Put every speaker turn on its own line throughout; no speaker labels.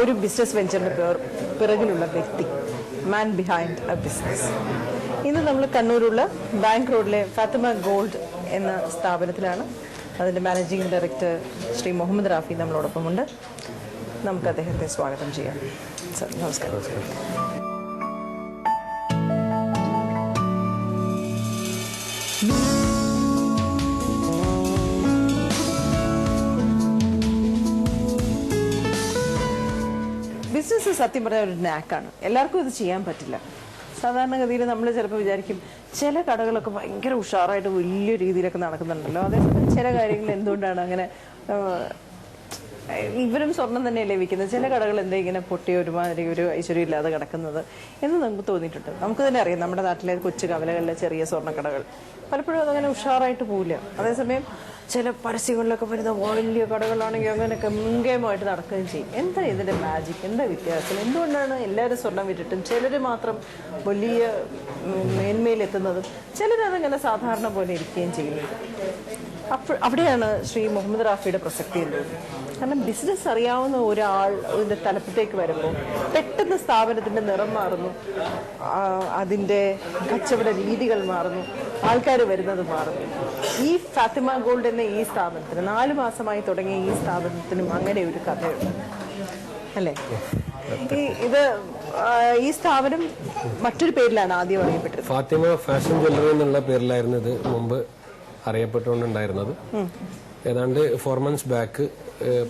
ഒരു ബിസിനസ് വെഞ്ചറിന്റെ പിറകിലുള്ള വ്യക്തി, മാൻ behind A business. ഇന്ന് നമ്മൾ കണ്ണൂരുള്ള ബാങ്ക് റോഡിലെ ഫാത്തിമ ഗോൾഡ് എന്ന സ്ഥാപനത്തിലാണ്. അതിൻ്റെ മാനേജിംഗ് ഡയറക്ടർ ശ്രീ മുഹമ്മദ് റാഫി നമ്മളോടൊപ്പമുണ്ട്. നമുക്ക് അദ്ദേഹത്തെ സ്വാഗതം ചെയ്യാം. സർ, നമസ്കാരം. ബിസിനസ് സത്യം പറഞ്ഞാൽ ഒരു നാക്കാണ്. എല്ലാവർക്കും ഇത് ചെയ്യാൻ പറ്റില്ല. സാധാരണഗതിയിൽ നമ്മൾ ചിലപ്പോൾ വിചാരിക്കും ചില കടകളൊക്കെ ഭയങ്കര ഉഷാറായിട്ട് വലിയ രീതിയിലൊക്കെ നടക്കുന്നുണ്ടല്ലോ, അതേസമയം ചില കാര്യങ്ങൾ എന്തുകൊണ്ടാണ് അങ്ങനെ, ഇവരും സ്വർണം തന്നെയല്ലേ വിൽക്കുന്നത്, ചില കടകൾ എന്താ ഇങ്ങനെ പൊട്ടിയ ഒരുമാതിരി ഒരു ഐശ്വര്യം ഇല്ലാതെ കിടക്കുന്നത് എന്ന് നമുക്ക് തോന്നിയിട്ടുണ്ട്. നമുക്ക് തന്നെ അറിയാം, നമ്മുടെ നാട്ടിലെ കൊച്ചു കവലകളിലെ ചെറിയ സ്വർണ്ണക്കടകൾ പലപ്പോഴും അതങ്ങനെ ഉഷാറായിട്ട് പോവില്ല. അതേസമയം ചില പരസ്യങ്ങളിലൊക്കെ വരുന്ന വലിയ കടകളാണെങ്കിൽ അങ്ങനെയൊക്കെ മുൻകയമായിട്ട് നടക്കുകയും ചെയ്യും. എന്താ ഇതിൻ്റെ മാജിക്, എന്താ വ്യത്യാസം? എന്തുകൊണ്ടാണ് എല്ലാവരും സ്വർണം വിറ്റിട്ടും ചിലർ മാത്രം വലിയ മേന്മയിലെത്തുന്നതും ചിലരതങ്ങനെ സാധാരണ പോലെ ഇരിക്കുകയും ചെയ്യുന്നത്? അവിടെയാണ് ശ്രീ മുഹമ്മദ് റാഫിയുടെ പ്രസക്തി എന്നത്. കാരണം ബിസിനസ് അറിയാവുന്ന ഒരാൾ ഇതിൻ്റെ തലപ്പത്തേക്ക് വരുമ്പോൾ പെട്ടെന്ന് സ്ഥാപനത്തിൻ്റെ നിറം മാറുന്നു, അതിൻ്റെ കച്ചവട രീതികൾ മാറുന്നു, ആൾക്കാർ വരുന്നത് മാറുന്നു. ഈ ഫാത്തിമ ഗോൾഡ് എന്ന ഈ സ്ഥാപനത്തിന് 4 മാസമായി തുടങ്ങിയ ഈ സ്ഥാപനത്തിനും അങ്ങനെ ഒരു കഥയുണ്ട് അല്ലേ? ഇത് ഈ സ്ഥാപനം മറ്റൊരു പേരിലാണ് ആദ്യം അറിയപ്പെട്ടത്.
ഫാത്തിമ ഫാഷൻ ജ്വല്ലറി എന്നുള്ള പേരിലായിരുന്നു ഇത് മുമ്പ് അറിയപ്പെട്ടുകൊണ്ടുണ്ടായിരുന്നത്. ഏതാണ്ട് 4 months ബാക്ക്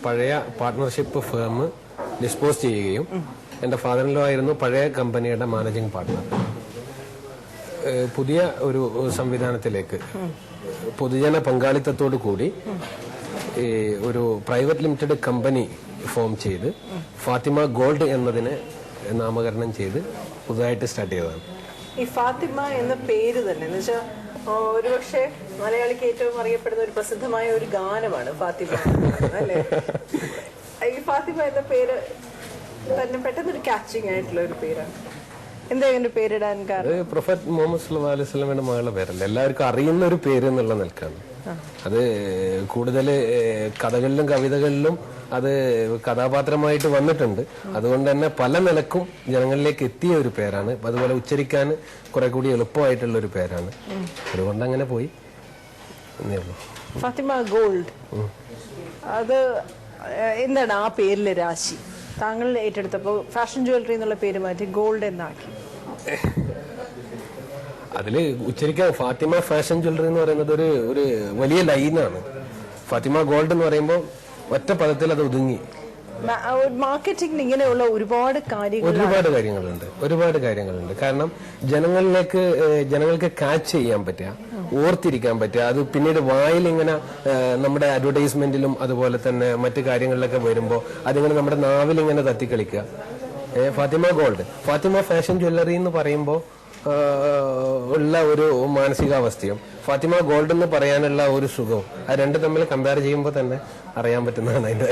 പഴയ പാർട്ട്ണർഷിപ്പ് ഫേം ഡിസ്പോസ് ചെയ്യുകയും എൻ്റെ ഫാദർ ഇൻ ലോ ആയിരുന്നു പഴയ കമ്പനിയുടെ മാനേജിംഗ് പാർട്ട്ണർ. പുതിയ ഒരു സംവിധാനത്തിലേക്ക് പൊതുജന പങ്കാളിത്തത്തോടു കൂടി ഒരു പ്രൈവറ്റ് ലിമിറ്റഡ് കമ്പനി ഫോം ചെയ്ത് ഫാത്തിമ ഗോൾഡ് എന്നതിനെ നാമകരണം ചെയ്ത് പുതുതായിട്ട് സ്റ്റാർട്ട് ചെയ്തതാണ്.
ഈ ഫാത്തിമ എന്ന പേര് തന്നെ എന്ന് വെച്ചാൽ ഒരുപക്ഷെ മലയാളിക്ക് ഏറ്റവും അറിയപ്പെടുന്ന ഒരു പ്രസിദ്ധമായ ഒരു ഗാനമാണ് ഫാത്തിമ അല്ലേ? ഈ ഫാത്തിമ എന്ന പേര് തന്നെ പെട്ടെന്നൊരു ക്യാച്ചിങ് ആയിട്ടുള്ള ഒരു പേരാണ്. എന്താ ഇതിന്റെ പേരിടാൻ കാരണം?
പ്രൊഫറ്റ് മുഹമ്മദ് സല്ലല്ലാഹു അലൈഹി വസല്ലമയുടെ മകളുടെ പേരല്ല, എല്ലാവർക്കും അറിയുന്ന ഒരു പേര് എന്നുള്ള നിൽക്കാണ്. അത് കൂടുതൽ കഥകളിലും കവിതകളിലും അത് കഥാപാത്രമായിട്ട് വന്നിട്ടുണ്ട്. അതുകൊണ്ട് തന്നെ പല നിലക്കും ജനങ്ങളിലേക്ക് എത്തിയ ഒരു പേരാണ്. അതുപോലെ ഉച്ചരിക്കാൻ കുറെ കൂടി എളുപ്പമായിട്ടുള്ള ഒരു പേരാണ്. അതുകൊണ്ട് അങ്ങനെ പോയി.
ഫാത്തിമ ഗോൾഡ്, അത് എന്താണ് ആ പേരിലെ രാശി? താങ്കൾ ഏറ്റെടുത്തപ്പോൾ ഫാഷൻ ജ്വല്ലറി എന്നുള്ള പേര് മാറ്റി ഗോൾഡ് എന്നാക്കി.
അതില് ഉച്ചരിക്കാൻ ഫാത്തിമ ഫാഷൻ ജ്വല്ലറി എന്ന് പറയുന്നത് ഒരു വലിയ ലൈനാണ്. ഫാത്തിമ ഗോൾഡ് എന്ന് പറയുമ്പോൾ ഒറ്റ പദത്തിൽ അത് ഒതുങ്ങി.
മാർക്കറ്റിംഗിൽ ഇങ്ങനെയുള്ള ഒരുപാട്
കാര്യങ്ങളുണ്ട്. കാരണം ജനങ്ങൾക്ക് ക്യാച്ച് ചെയ്യാൻ പറ്റുക, ഓർത്തിരിക്കാൻ പറ്റുക, അത് പിന്നീട് വായിൽ ഇങ്ങനെ നമ്മുടെ അഡ്വർടൈസ്മെന്റിലും അതുപോലെ തന്നെ മറ്റു കാര്യങ്ങളിലൊക്കെ വരുമ്പോൾ അതിങ്ങനെ നമ്മുടെ നാവിൽ ഇങ്ങനെ തത്തിക്കളിക്കുക. Fathima gold, Fathima fashion jewellery എന്ന് പറയുമ്പോൾ ഉള്ള ഒരു മാനസികാവസ്ഥയും ഫാത്തിമ ഗോൾഡ് എന്ന് പറയാനുള്ള ഒരു സുഖവും അത് രണ്ടും തമ്മിൽ കമ്പയർ ചെയ്യുമ്പോൾ തന്നെ അറിയാൻ പറ്റുന്നതാണ് അതിന്റെ.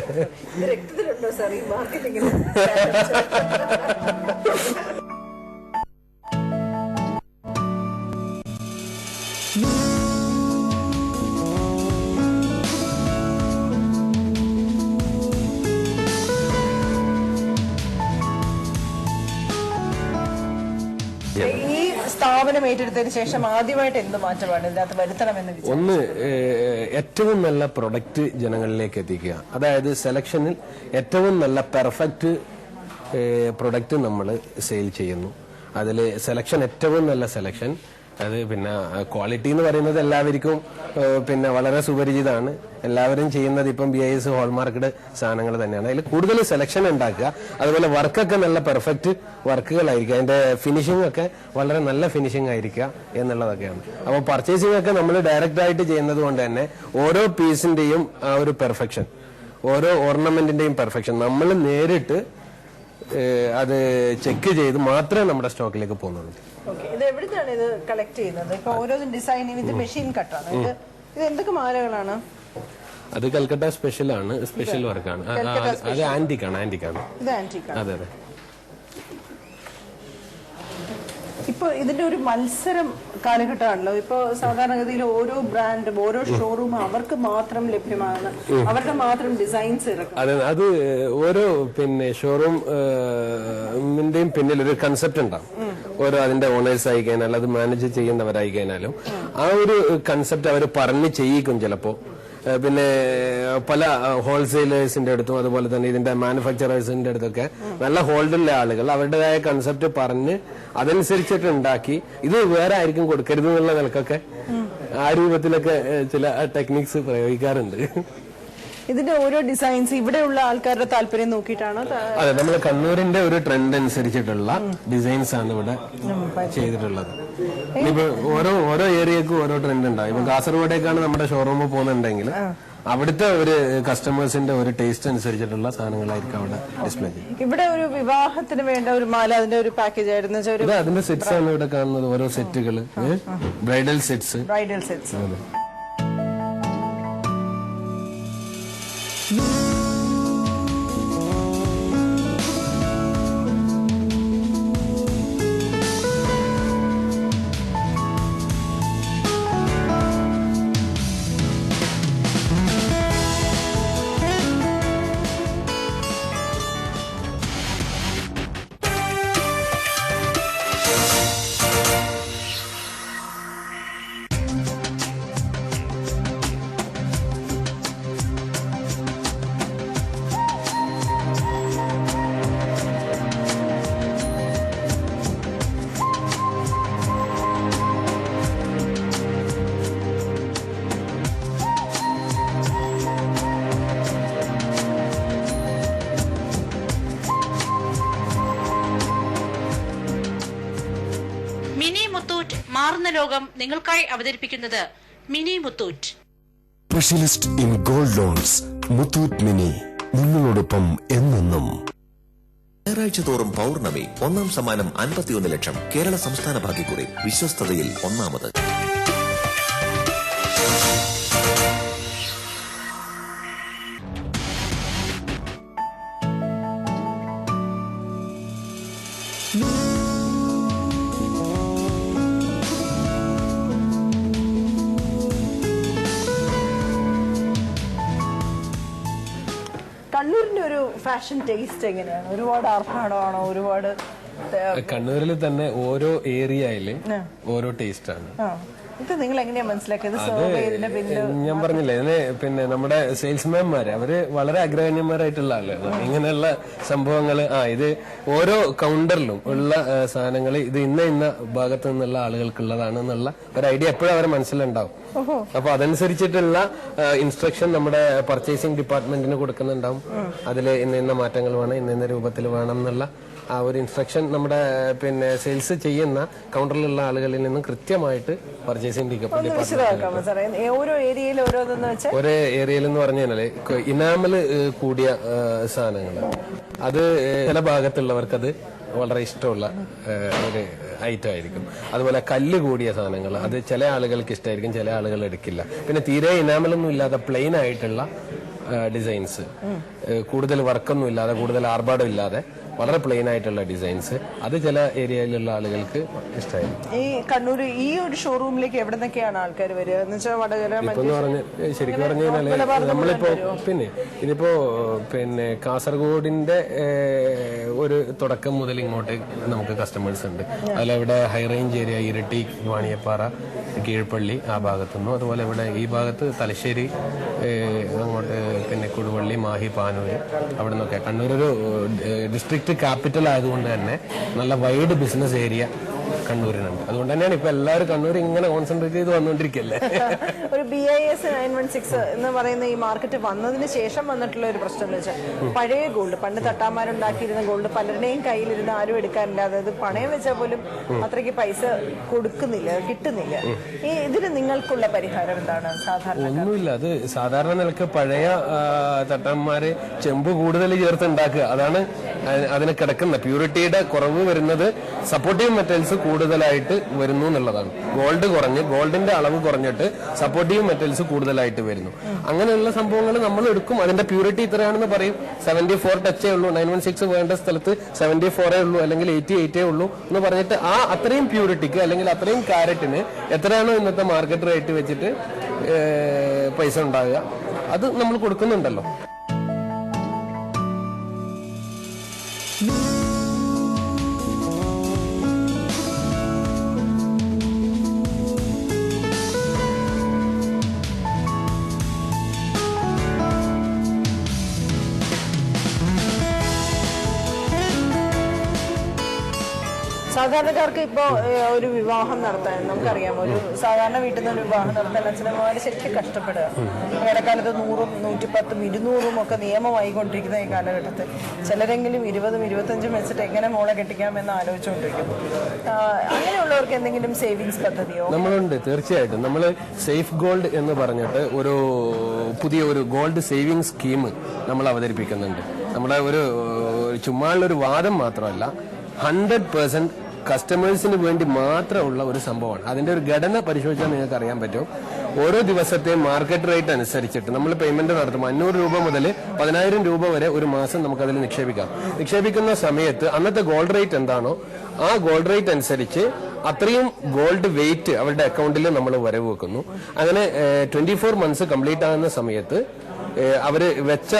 സ്ഥാപനം ഏറ്റെടുത്തതിന് ശേഷം ആദ്യമായിട്ട് എന്ത് മാറ്റമാണ് ഇതിനകത്ത് വരുത്തണമെന്ന്?
ഒന്ന്, ഏറ്റവും നല്ല പ്രൊഡക്റ്റ് ജനങ്ങളിലേക്ക് എത്തിക്കുക. അതായത് സെലക്ഷനിൽ ഏറ്റവും നല്ല പെർഫെക്റ്റ് പ്രൊഡക്റ്റ് നമ്മൾ സെയിൽ ചെയ്യുന്നു. അതിൽ സെലക്ഷൻ, ഏറ്റവും നല്ല സെലക്ഷൻ. അത് പിന്നെ ക്വാളിറ്റി എന്ന് പറയുന്നത് എല്ലാവർക്കും പിന്നെ വളരെ സുപരിചിതമാണ്. എല്ലാവരും ചെയ്യുന്നത് ഇപ്പം BIS ഹോൾമാർക്കഡ് സാധനങ്ങൾ തന്നെയാണ്. അതിൽ കൂടുതൽ സെലക്ഷൻ ഉണ്ടാക്കുക. അതുപോലെ വർക്കൊക്കെ നല്ല പെർഫെക്റ്റ് വർക്കുകളായിരിക്കുക. അതിന്റെ ഫിനിഷിംഗ് ഒക്കെ വളരെ നല്ല ഫിനിഷിംഗ് ആയിരിക്കുക എന്നുള്ളതൊക്കെയാണ്. അപ്പോൾ പർച്ചേസിംഗ് ഒക്കെ നമ്മൾ ഡയറക്റ്റ് ആയിട്ട് ചെയ്യുന്നത് കൊണ്ട് തന്നെ ഓരോ പീസിന്റെയും ആ ഒരു പെർഫെക്ഷൻ, ഓരോ ഓർണമെന്റിന്റെയും പെർഫെക്ഷൻ നമ്മൾ നേരിട്ട് അത് ചെക്ക് ചെയ്ത് മാത്രമേ നമ്മുടെ സ്റ്റോക്കിലേക്ക് പോകുന്നുള്ളൂ.
ഇത് എവിടുന്നാണ് ഇത് കളക്ട് ചെയ്യുന്നത്? ഇപ്പൊ ഓരോ ഡിസൈനും ഇത് മെഷീൻ കട്ടാണ്. ഇത് എന്തൊക്കെ മാലകളാണ്?
അത് കൽക്കട്ട സ്പെഷ്യൽ ആണ്, സ്പെഷ്യൽ വർക്കാണ്. അത് ആന്റിക്കാണ്. അതെ അതെ.
ഇപ്പൊ ഇതിന്റെ ഒരു മത്സരം കാലഘട്ടമാണല്ലോ. ഇപ്പൊ സാധാരണഗതിയിൽ ഓരോ ബ്രാൻഡും ഓരോ ഷോറൂമും അവർക്ക് മാത്രം ലഭ്യമാകുന്ന അവരുടെ മാത്രം ഡിസൈൻസ് ഇറക്കും.
അതെ, അത് ഓരോ പിന്നെ ഷോറൂമിന്റെയും പിന്നിൽ ഒരു കൺസെപ്റ്റ് ഉണ്ടാവും. ഓരോ അതിന്റെ ഓണേഴ്സ് ആയി കഴിഞ്ഞാൽ അത് മാനേജ് ചെയ്യുന്നവരായി കഴിഞ്ഞാലും ആ ഒരു കൺസെപ്റ്റ് അവർ പറഞ്ഞ് ചെയ്യിക്കും ചിലപ്പോ. പിന്നെ പല ഹോൾസെയിലേഴ്സിന്റെ അടുത്തും അതുപോലെ തന്നെ ഇതിന്റെ മാനുഫാക്ചറേഴ്സിന്റെ അടുത്തൊക്കെ നല്ല ഹോൾഡുള്ള ആളുകൾ അവരുടേതായ കൺസെപ്റ്റ് പറഞ്ഞ് അതനുസരിച്ചിട്ട് ഉണ്ടാക്കി ഇത് വേറെ ആയിരിക്കും കൊടുക്കരുത് എന്നുള്ള നിലക്കൊക്കെ ആ രൂപത്തിലൊക്കെ ചില ടെക്നിക്സ് പ്രയോഗിക്കാറുണ്ട്.
ഇതിന്റെ ഓരോ ഡിസൈൻസ് ഇവിടെയുള്ള ആൾക്കാരുടെ താല്പര്യം നോക്കിയിട്ടാണ്.
അതെ, നമ്മൾ കണ്ണൂരിന്റെ ഒരു ട്രെൻഡ് അനുസരിച്ചിട്ടുള്ള ഡിസൈൻസ് ആണ് ഇവിടെ ചെയ്തിട്ടുള്ളത്. ഇനിയിപ്പോ ഓരോ ഏരിയക്കും ഓരോ ട്രെൻഡ് ഉണ്ടാവും. ഇപ്പൊ കാസർഗോഡേക്കാണ് നമ്മുടെ ഷോറൂമിൽ പോകുന്നുണ്ടെങ്കിൽ അവിടുത്തെ ഒരു കസ്റ്റമേഴ്സിന്റെ ഒരു ടേസ്റ്റ് അനുസരിച്ചിട്ടുള്ള സാധനങ്ങളായിരിക്കും അവിടെ ഡിസ്പ്ലേ ചെയ്യും.
ഇവിടെ ഒരു വിവാഹത്തിന് വേണ്ട ഒരു മാല അതിന്റെ ഒരു പാക്കേജ് ആയിരുന്നു.
അതിന്റെ സെറ്റ്സ് ആണ് ഇവിടെ കാണുന്നത്. ഓരോ സെറ്റുകൾ, ബ്രൈഡൽ സെറ്റ്സ്.
മിനി മുത്തൂറ്റ് മാറുന്ന ലോകം നിങ്ങൾക്കായി അവതരിപ്പിക്കുന്നത് mini Muthoot.
Specialist in gold loans Muthoot mini, നിങ്ങളോടൊപ്പം എന്നെന്നും.
ഞായറാഴ്ച തോറും പൗർണമി 1 സമ്മാനം 51 ലക്ഷം. കേരള സംസ്ഥാന ഭാഗ്യക്കുറി, വിശ്വസ്തതയിൽ ഒന്നാമത്.
കണ്ണൂരിന്റെ ഒരു ഫാഷൻ ടേസ്റ്റ് എങ്ങനെയാണ്? ഒരുപാട് ആർഭാടമാണോ? ഒരുപാട്
കണ്ണൂരിൽ തന്നെ ഓരോ ഏരിയയില് ഓരോ ടേസ്റ്റ് ആണ്.
ഇത് നിങ്ങൾ എങ്ങനെയാ മനസ്സിലാക്കിയത്?
ഞാൻ പറഞ്ഞില്ലേ, ഇതിന് പിന്നെ നമ്മുടെ സെയിൽസ്മാൻമാര് അവര് വളരെ അഗ്രഗണ്യന്മാരായിട്ടുള്ള ആളുകളാണ്. ഇങ്ങനെയുള്ള സംഭവങ്ങള് ഇത് ഓരോ കൗണ്ടറിലും ഉള്ള സാധനങ്ങൾ ഇത് ഇന്ന ഭാഗത്തു നിന്നുള്ള ആളുകൾക്കുള്ളതാണ് എന്നുള്ള ഒരു ഐഡിയ എപ്പോഴും അവരെ മനസ്സിലുണ്ടാവും. അപ്പൊ അതനുസരിച്ചിട്ടുള്ള ഇൻസ്ട്രക്ഷൻ നമ്മുടെ പർച്ചേസിംഗ് ഡിപ്പാർട്ട്മെന്റിന് കൊടുക്കുന്നുണ്ടാവും. അതില് ഇന്ന മാറ്റങ്ങൾ വേണം, ഇന്ന രൂപത്തിൽ വേണം എന്നുള്ള ആ ഒരു ഇൻസ്ട്രക്ഷൻ നമ്മുടെ പിന്നെ സെയിൽസ് ചെയ്യുന്ന കൗണ്ടറിലുള്ള ആളുകളിൽ നിന്നും കൃത്യമായിട്ട് പർച്ചേസിംഗ് ഡിപ്പാർട്ട്മെന്റ്.
ഓരോ ഏരിയയിൽ
ഒരേ ഏരിയയിൽ എന്ന് പറഞ്ഞു കഴിഞ്ഞാല് ഇനാമല് കൂടിയ സാധനങ്ങൾ അത് ചില ഭാഗത്തുള്ളവർക്ക് അത് വളരെ ഇഷ്ടമുള്ള ഒരു ഐറ്റം ആയിരിക്കും. അതുപോലെ കല്ല് കൂടിയ സാധനങ്ങൾ അത് ചില ആളുകൾക്ക് ഇഷ്ടമായിരിക്കും, ചില ആളുകൾ എടുക്കില്ല. പിന്നെ തീരെ ഇനാമലൊന്നും ഇല്ലാതെ പ്ലെയിൻ ആയിട്ടുള്ള ഡിസൈൻസ്, കൂടുതൽ വർക്കൊന്നും ഇല്ലാതെ കൂടുതൽ ആർഭാടം ഇല്ലാതെ വളരെ പ്ലെയിൻ ആയിട്ടുള്ള ഡിസൈൻസ് അത് ചില ഏരിയയിലുള്ള ആളുകൾക്ക് ഇഷ്ടമായിരുന്നു.
ഈ കണ്ണൂർ ഈ ഒരു ഷോറൂമിലേക്ക് എവിടെ നിന്നൊക്കെയാണ് ആൾക്കാർ വരിക?
ശരിക്കും പറഞ്ഞു കഴിഞ്ഞാല് നമ്മളിപ്പോ ഇതിപ്പോ കാസർഗോഡിന്റെ ഒരു തുടക്കം മുതൽ ഇങ്ങോട്ട് നമുക്ക് കസ്റ്റമേഴ്സ് ഉണ്ട്. അതിലവിടെ high range area Iritty, Vaniyappara, Keezhpally ആ ഭാഗത്തുനിന്നും, അതുപോലെ ഇവിടെ ഈ ഭാഗത്ത് തലശ്ശേരി, അങ്ങോട്ട് കൊടുവള്ളി, മാഹി, പാനൂര് അവിടെ നിന്നൊക്കെ. കണ്ണൂർ ഒരു ഡിസ്ട്രിക്ട് ക്യാപിറ്റൽ ആയതുകൊണ്ട് തന്നെ നല്ല വൈഡ് ബിസിനസ് ഏരിയ കണ്ണൂരിനുണ്ട്. അതുകൊണ്ട് തന്നെയാണ് ഇപ്പൊ എല്ലാവരും കണ്ണൂർ ഇങ്ങനെ കോൺസെൻട്രേറ്റ് ചെയ്ത് വന്നുകൊണ്ടിരിക്കല്ലേ.
ഒരു BIS 916 എന്ന് പറയുന്ന ഈ മാർക്കറ്റ് വന്നതിന് ശേഷം വന്നിട്ടുള്ള ഒരു പ്രശ്നം എന്ന് വെച്ചാൽ പഴയ ഗോൾഡ്, പണ്ട് തട്ടാമാരുണ്ടാക്കിയിരുന്ന ഗോൾഡ് പലരുടെയും കയ്യിലിരുന്ന് ആരും എടുക്കാനില്ല. അതായത് പണയം വെച്ചാൽ പോലും അത്രയ്ക്ക് പൈസ കൊടുക്കുന്നില്ല, കിട്ടുന്നില്ല. ഇതിന് നിങ്ങൾക്കുള്ള പരിഹാരം എന്താണ്? സാധാരണ
ഒന്നുമില്ല, അത് സാധാരണ നിലക്ക് പഴയ തട്ടാന്മാര് ചെമ്പ് കൂടുതൽ ചേർത്ത് ഉണ്ടാക്കുക, അതാണ് അതിന് കിടക്കുന്ന പ്യൂരിറ്റിയുടെ കുറവ് വരുന്നത് സപ്പോർട്ടീവ് മെറ്റൽസ് കൂടുതലായിട്ട് വരുന്നു എന്നുള്ളതാണ്. ഗോൾഡിന്റെ അളവ് കുറഞ്ഞിട്ട് സപ്പോർട്ടീവ് മെറ്റൽസ് കൂടുതലായിട്ട് വരുന്നു. അങ്ങനെയുള്ള സംഭവങ്ങൾ നമ്മൾ എടുക്കും. അതിന്റെ പ്യൂരിറ്റി ഇത്രയാണെന്ന് പറയും. 74 ടച്ചേ ഉള്ളൂ, 916 വേണ്ട സ്ഥലത്ത് 74 ഉള്ളൂ, അല്ലെങ്കിൽ 88 ഉള്ളൂ എന്ന് പറഞ്ഞിട്ട് ആ അത്രയും പ്യൂരിറ്റിക്ക് അല്ലെങ്കിൽ അത്രയും കാരറ്റിന് എത്രയാണോ ഇന്നത്തെ മാർക്കറ്റ് റേറ്റ് വെച്ചിട്ട് പൈസ ഉണ്ടാകുക അത് നമ്മൾ കൊടുക്കുന്നുണ്ടല്ലോ.
സാധാരണക്കാർക്ക് ഇപ്പോൾ ഒരു വിവാഹം നടത്താൻ നമുക്കറിയാം, ഒരു സാധാരണ വീട്ടിൽ നിന്ന് ഒരു വിവാഹം നടത്താൻ അച്ഛനമ്മമാര് ശരിക്കും കഷ്ടപ്പെടുക. ഇടക്കാലത്ത് 100, 110, 200 ഒക്കെ നിയമമായിക്കൊണ്ടിരിക്കുന്ന ഈ കാലഘട്ടത്തിൽ ചിലരെങ്കിലും 20, 25 വെച്ചിട്ട് എങ്ങനെ മോളെ കെട്ടിക്കാമെന്ന് ആലോചിച്ചുകൊണ്ടിരിക്കുന്നു. അങ്ങനെയുള്ളവർക്ക് എന്തെങ്കിലും സേവിങ്സ് പദ്ധതിയോ?
നമ്മളുണ്ട്, തീർച്ചയായിട്ടും. നമ്മൾ സേഫ് ഗോൾഡ് എന്ന് പറഞ്ഞിട്ട് ഒരു പുതിയ ഒരു ഗോൾഡ് സേവിങ് സ്കീം നമ്മൾ അവതരിപ്പിക്കുന്നുണ്ട്. നമ്മുടെ ഒരു ചുമ്മാനുള്ളൊരു വാദം മാത്രമല്ല, 100% കസ്റ്റമേഴ്സിന് വേണ്ടി മാത്രമുള്ള ഒരു സംഭവമാണ്. അതിന്റെ ഒരു ഘടന പരിശോധിച്ചാൽ നിങ്ങൾക്ക് അറിയാൻ പറ്റും. ഓരോ ദിവസത്തെയും മാർക്കറ്റ് റേറ്റ് അനുസരിച്ചിട്ട് നമ്മൾ പേയ്മെന്റ് നടത്തും. 500 രൂപ മുതൽ 10,000 രൂപ വരെ ഒരു മാസം നമുക്കതിൽ നിക്ഷേപിക്കാം. നിക്ഷേപിക്കുന്ന സമയത്ത് അന്നത്തെ ഗോൾഡ് റേറ്റ് എന്താണോ ആ ഗോൾഡ് റേറ്റ് അനുസരിച്ച് അത്രയും ഗോൾഡ് വെയിറ്റ് അവരുടെ അക്കൗണ്ടിൽ നമ്മൾ വരവ് വെക്കുന്നു. അങ്ങനെ 24 മന്ത്സ് കംപ്ലീറ്റ് ആകുന്ന സമയത്ത് അവര് വെച്ച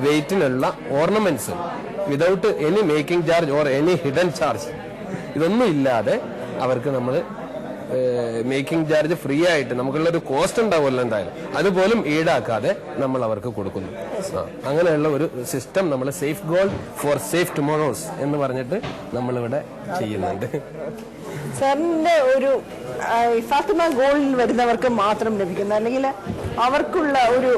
വെയിറ്റിനുള്ള ornaments without any making charge or any hidden charge, ഇതൊന്നും ഇല്ലാതെ അവർക്ക് നമ്മൾ മേക്കിംഗ് ചാർജ് ഫ്രീ ആയിട്ട്, നമുക്കുള്ളൊരു കോസ്റ്റ് ഉണ്ടാവുമല്ലോ എന്തായാലും, അതുപോലും ഈടാക്കാതെ നമ്മൾ അവർക്ക് കൊടുക്കുന്നു. അങ്ങനെയുള്ള ഒരു സിസ്റ്റം നമ്മൾ safe gold four safe tomorrow's എന്ന് പറഞ്ഞിട്ട് നമ്മളിവിടെ ചെയ്യുന്നുണ്ട്.
സാറിന്റെ ഒരു ഫാത്തിമ ഗോൾഡിൽ വരുന്നവർക്ക് മാത്രം ലഭിക്കുന്ന, അല്ലെങ്കിൽ അവർക്കുള്ള ഒരു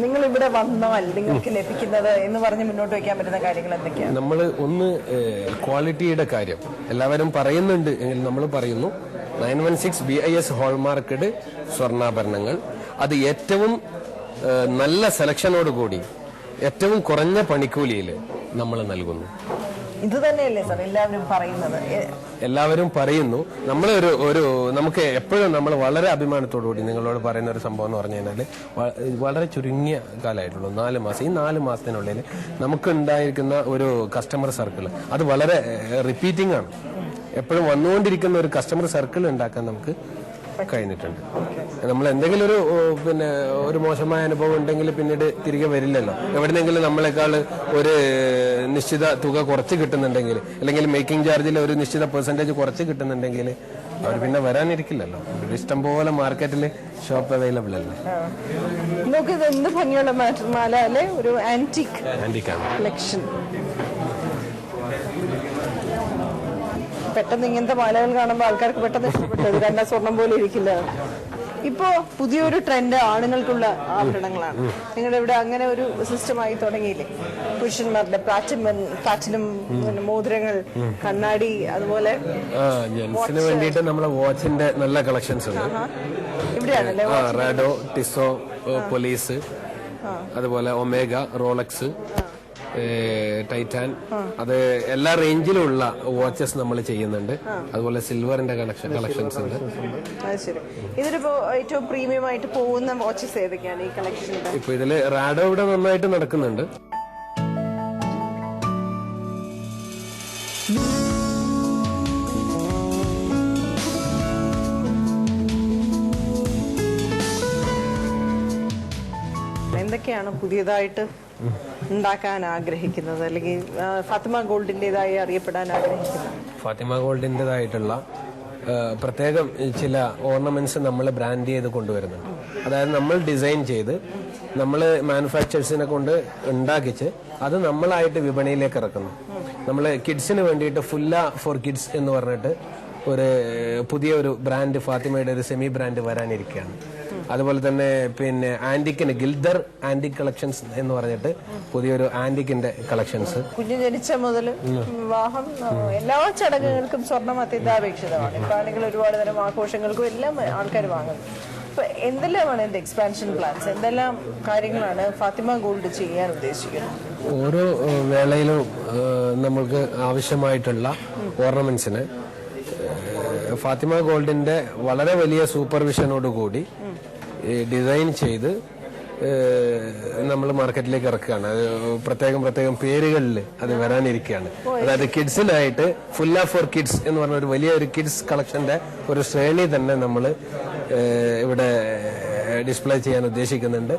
നിങ്ങൾ ഇവിടെ വന്നാൽ നിങ്ങൾക്ക് ലഭിക്കുന്നത് എന്ന് പറഞ്ഞ് മുന്നോട്ട് വയ്ക്കാൻ പറ്റുന്ന കാര്യങ്ങൾ എന്തൊക്കെയാണ്?
നമ്മൾ ഒന്ന് ക്വാളിറ്റിയുടെ കാര്യം എല്ലാവരും പറയുന്നുണ്ട് എങ്കിൽ നമ്മൾ പറയുന്നു 916 BIS ഹോൾമാർക്കഡ് സ്വർണ്ണാഭരണങ്ങൾ, അത് ഏറ്റവും നല്ല സെലക്ഷനോട് കൂടി ഏറ്റവും കുറഞ്ഞ പണിക്കൂലിയിൽ നമ്മൾ നൽകുന്നു.
ഇത് തന്നെയല്ലേ സാർ എല്ലാവരും പറയുന്നത്?
എല്ലാവരും പറയുന്നു. നമ്മൾ ഒരു നമുക്ക് എപ്പോഴും നമ്മൾ വളരെ അഭിമാനത്തോടുകൂടി നിങ്ങളോട് പറയുന്ന ഒരു സംഭവം എന്ന് പറഞ്ഞു കഴിഞ്ഞാൽ, വളരെ ചുരുങ്ങിയ കാലമായിട്ടുള്ളൂ, 4 മാസം. ഈ 4 മാസത്തിനുള്ളിൽ നമുക്ക് ഉണ്ടായിരിക്കുന്ന ഒരു കസ്റ്റമർ സർക്കിൾ അത് വളരെ റിപ്പീറ്റിംഗ് ആണ്. എപ്പോഴും വന്നുകൊണ്ടിരിക്കുന്ന ഒരു കസ്റ്റമർ സർക്കിൾ ഉണ്ടാക്കാൻ നമുക്ക് കഴിഞ്ഞിട്ടുണ്ട്. നമ്മൾ എന്തെങ്കിലും ഒരു മോശമായ അനുഭവം ഉണ്ടെങ്കിൽ പിന്നീട് തിരികെ വരില്ലല്ലോ. എവിടെന്നെങ്കിലും നമ്മളെക്കാൾ ഒരു നിശ്ചിത തുക കുറച്ച് കിട്ടുന്നുണ്ടെങ്കിൽ, അല്ലെങ്കിൽ മേക്കിംഗ് ചാർജിൽ ഒരു നിശ്ചിത പെർസെന്റേജ് കുറച്ച് കിട്ടുന്നുണ്ടെങ്കിൽ അവർ പിന്നെ വരാനിരിക്കില്ലല്ലോ. ഇഷ്ടം പോലെ മാർക്കറ്റിൽ ഷോപ്പ് അവൈലബിൾ അല്ലേ.
നോക്കിയത് എന്ത് ഭംഗിയുള്ള മാല അല്ലെ, ഒരു ആന്റിക് കളക്ഷൻ. പെട്ടെന്ന് ഇങ്ങനത്തെ മാലകൾ കാണുമ്പോൾ ആൾക്കാർക്ക് പെട്ടെന്ന് ഇഷ്ടപ്പെട്ടത്, രണ്ടാം സ്വർണം പോലെ ഇരിക്കില്ല. ഇപ്പോ പുതിയൊരു ട്രെൻഡ് ആണുങ്ങൾക്കുള്ള ആഭരണങ്ങളാണ്. നിങ്ങളുടെ ഇവിടെ അങ്ങനെ ഒരു സിസ്റ്റമായി തുടങ്ങിയില്ലേ? പുരുഷന്മാരുടെ പ്ലാറ്റിനം മോതിരങ്ങൾ, കണ്ണാടി, അതുപോലെ
ജെന്റ്സിന് വേണ്ടിയിട്ട് നമ്മളെ വാച്ചിന്റെ നല്ല കളക്ഷൻസ് ഉണ്ട്.
ഇവിടെയാണല്ലേ?
റാഡോ, ടിസോ, പോലീസ്, അതുപോലെ ഒമേഗ, റോളക്സ്, ടൈറ്റാൻ, അത് എല്ലാ റേഞ്ചിലുള്ള വാച്ചസ് നമ്മൾ ചെയ്യുന്നുണ്ട്. അതുപോലെ സിൽവറിന്റെ കളക്ഷൻസ് ഉണ്ട്.
ഇതിലിപ്പോ ഏറ്റവും പ്രീമിയം ആയിട്ട് പോകുന്ന വാച്ചസ് ഏതൊക്കെയാണ് ഈ കളക്ഷനിൽ?
ഇപ്പൊ ഇതില് റാഡോ ഇവിടെ നന്നായിട്ട് നടക്കുന്നുണ്ട്.
എന്തൊക്കെയാണ് പുതിയതായിട്ട് ഉണ്ടാക്കാൻ ആഗ്രഹിക്കുന്നത്, അല്ലെങ്കിൽ ഫാത്തിമ ഗോൾഡിന്റേതായി അറിയപ്പെടാൻ ആഗ്രഹിക്കുന്നത്?
ഫാത്തിമ ഗോൾഡിന്റേതായിട്ടുള്ള പ്രത്യേകം ചില ഓർണമെന്റ്സ് നമ്മൾ ബ്രാൻഡ് ചെയ്ത് കൊണ്ടുവരുന്നുണ്ട്. അതായത് നമ്മൾ ഡിസൈൻ ചെയ്ത് നമ്മൾ മാനുഫാക്ചേഴ്സിനെ കൊണ്ട് ഉണ്ടാക്കിച്ച് അത് നമ്മളായിട്ട് വിപണിയിലേക്ക് ഇറക്കുന്നു. നമ്മൾ കിഡ്സിന് വേണ്ടിയിട്ട് ഫുല്ല ഫോർ കിഡ്സ് എന്ന് പറഞ്ഞിട്ട് ഒരു പുതിയൊരു ബ്രാൻഡ്, ഫാത്തിമയുടെ ഒരു സെമി ബ്രാൻഡ് വരാനിരിക്കുകയാണ്. അതുപോലെ തന്നെ ആന്റിക്കിന് ഗിൽദർ ആന്റിക് കളക്ഷൻസ് എന്ന് പറഞ്ഞിട്ട് പുതിയൊരു ആന്റിക്കിന്റെ കളക്ഷൻസ്.
കുഞ്ഞു ജനിച്ച മുതൽ വിവാഹം, എല്ലാ ചടങ്ങുകൾക്കും സ്വർണം അത്യന്താപേക്ഷിതമാണ്. ഇപ്പൊ ആണെങ്കിൽ ഒരുപാട് തരം ആഘോഷങ്ങൾക്കും എല്ലാം ആൾക്കാർ വാങ്ങുന്നു. ഇപ്പൊ എന്തെല്ലാമാണ് എന്റെ എക്സ്പാൻഷൻ പ്ലാൻസ്, എന്തെല്ലാം കാര്യങ്ങളാണ് ഫാത്തിമ ഗോൾഡ് ചെയ്യാൻ ഉദ്ദേശിക്കുന്നത്?
ഓരോ വേളയിലും നമ്മൾക്ക് ആവശ്യമായിട്ടുള്ള ഓർണമെന്റ്സിന് ഫാത്തിമ ഗോൾഡിന്റെ വളരെ വലിയ സൂപ്പർവിഷനോടുകൂടി ഡിസൈൻ ചെയ്ത് നമ്മൾ മാർക്കറ്റിലേക്ക് ഇറക്കുകയാണ്. അത് പ്രത്യേകം പേരുകളിൽ അത് വരാനിരിക്കുകയാണ്. അതായത് കിഡ്സിനായിട്ട് ഫുല്ല ഫോർ കിഡ്സ് എന്ന് പറഞ്ഞ ഒരു വലിയ ഒരു കിഡ്സ് കളക്ഷന്റെ ഒരു ശ്രേണി തന്നെ നമ്മൾ ഇവിടെ ഡിസ്പ്ലേ ചെയ്യാൻ ഉദ്ദേശിക്കുന്നുണ്ട്.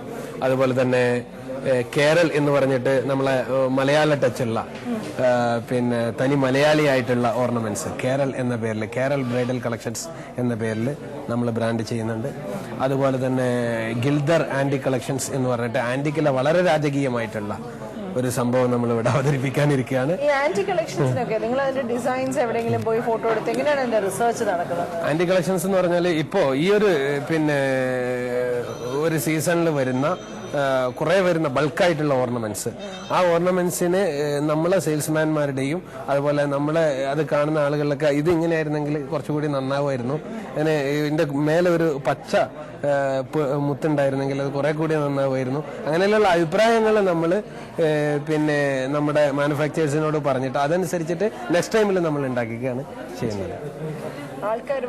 അതുപോലെ തന്നെ കേരൾ എന്ന് പറഞ്ഞിട്ട് നമ്മളെ മലയാള ടച്ചുള്ള പിന്നെ തനി മലയാളിയായിട്ടുള്ള ഓർണമെന്റ്സ് കേരൾ എന്ന പേരിൽ, കേരൾ ബ്രൈഡൽ കളക്ഷൻസ് എന്ന പേരിൽ നമ്മൾ ബ്രാൻഡ് ചെയ്യുന്നുണ്ട്. അതുപോലെ തന്നെ ഗിൽദർ ആന്റി കളക്ഷൻസ് എന്ന് പറഞ്ഞിട്ട് ആന്റിക്കിലെ വളരെ രാജകീയമായിട്ടുള്ള ഒരു സംഭവം നമ്മൾ ഇവിടെ അവതരിപ്പിക്കാനിരിക്കുകയാണ്.
ഈ ആന്റി കളക്ഷൻസിനൊക്കെ നിങ്ങൾ അതിന്റെ ഡിസൈൻസ് എവിടെയെങ്കിലും പോയി ഫോട്ടോ എടുത്ത് എങ്ങനെയാണ് അതിന്റെ റിസർച്ച് നടക്കുന്നത്?
ആന്റി കളക്ഷൻസ് എന്ന് പറഞ്ഞാൽ ഇപ്പോ ഈ ഒരു പിന്നെ ഒരു സീസണിൽ വരുന്ന കുറെ വരുന്ന ബൾക്കായിട്ടുള്ള ഓർണമെന്റ്സ്, ആ ഓർണമെന്റ്സിന് നമ്മളെ സെയിൽസ്മാൻമാരുടെയും അതുപോലെ നമ്മളെ അത് കാണുന്ന ആളുകളിലൊക്കെ ഇത് ഇങ്ങനെയായിരുന്നെങ്കിൽ കുറച്ചുകൂടി നന്നാവുമായിരുന്നു, അങ്ങനെ ഇതിന്റെ മേലെ ഒരു പച്ച മുത്തുണ്ടായിരുന്നെങ്കിൽ അത് കുറെ കൂടി നന്നാവുമായിരുന്നു, അങ്ങനെയുള്ള അഭിപ്രായങ്ങൾ നമ്മൾ പിന്നെ നമ്മുടെ മാനുഫാക്ചേഴ്സിനോട് പറഞ്ഞിട്ട് അതനുസരിച്ചിട്ട് നെക്സ്റ്റ് ടൈമിൽ നമ്മൾ ഉണ്ടാക്കിയാണ് ചെയ്യുന്നത്.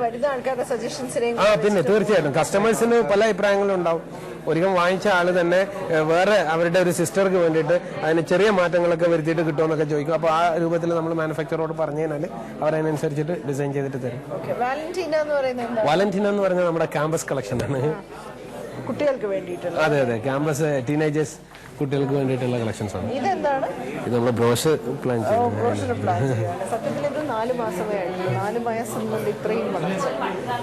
വരുന്ന ആൾക്കാരുടെ സജഷൻസിനെയും
പിന്നെ തീർച്ചയായിട്ടും കസ്റ്റമേഴ്സിന് പല അഭിപ്രായങ്ങളും ഉണ്ടാവും. ഒരിക്കലും വാങ്ങിച്ച ആള് തന്നെ വേറെ അവരുടെ ഒരു സിസ്റ്റർക്ക് വേണ്ടിയിട്ട് അതിന് ചെറിയ മാറ്റങ്ങളൊക്കെ വരുത്തിയിട്ട് കിട്ടുമെന്നൊക്കെ ചോദിക്കും. അപ്പോൾ ആ രൂപത്തിൽ നമ്മൾ മാനുഫാക്ചറോട് പറഞ്ഞു കഴിഞ്ഞാൽ അവരതിനനുസരിച്ചിട്ട് ഡിസൈൻ ചെയ്തിട്ട് തരും. വാലന്റീന എന്ന് പറഞ്ഞാൽ നമ്മുടെ ക്യാമ്പസ് കളക്ഷൻ ആണ്,
കുട്ടികൾക്ക് വേണ്ടിയിട്ടുള്ള.
അതെ ക്യാമ്പസ് ടീനേജേഴ്സ് കുട്ടികൾക്ക് വേണ്ടിയിട്ടുള്ള കളക്ഷൻസ് ആണ്.
ഇതെന്താണ്?
ഇത് നമ്മൾ ബ്രോഷർ പ്ലാൻ
ചെയ്യുന്നത്. സത്യത്തിൽ ഇത് 4 മാസമേ ആയിട്ടുള്ളൂ. 4 മാസം കൊണ്ട് ഇത്രയും വളർച്ച.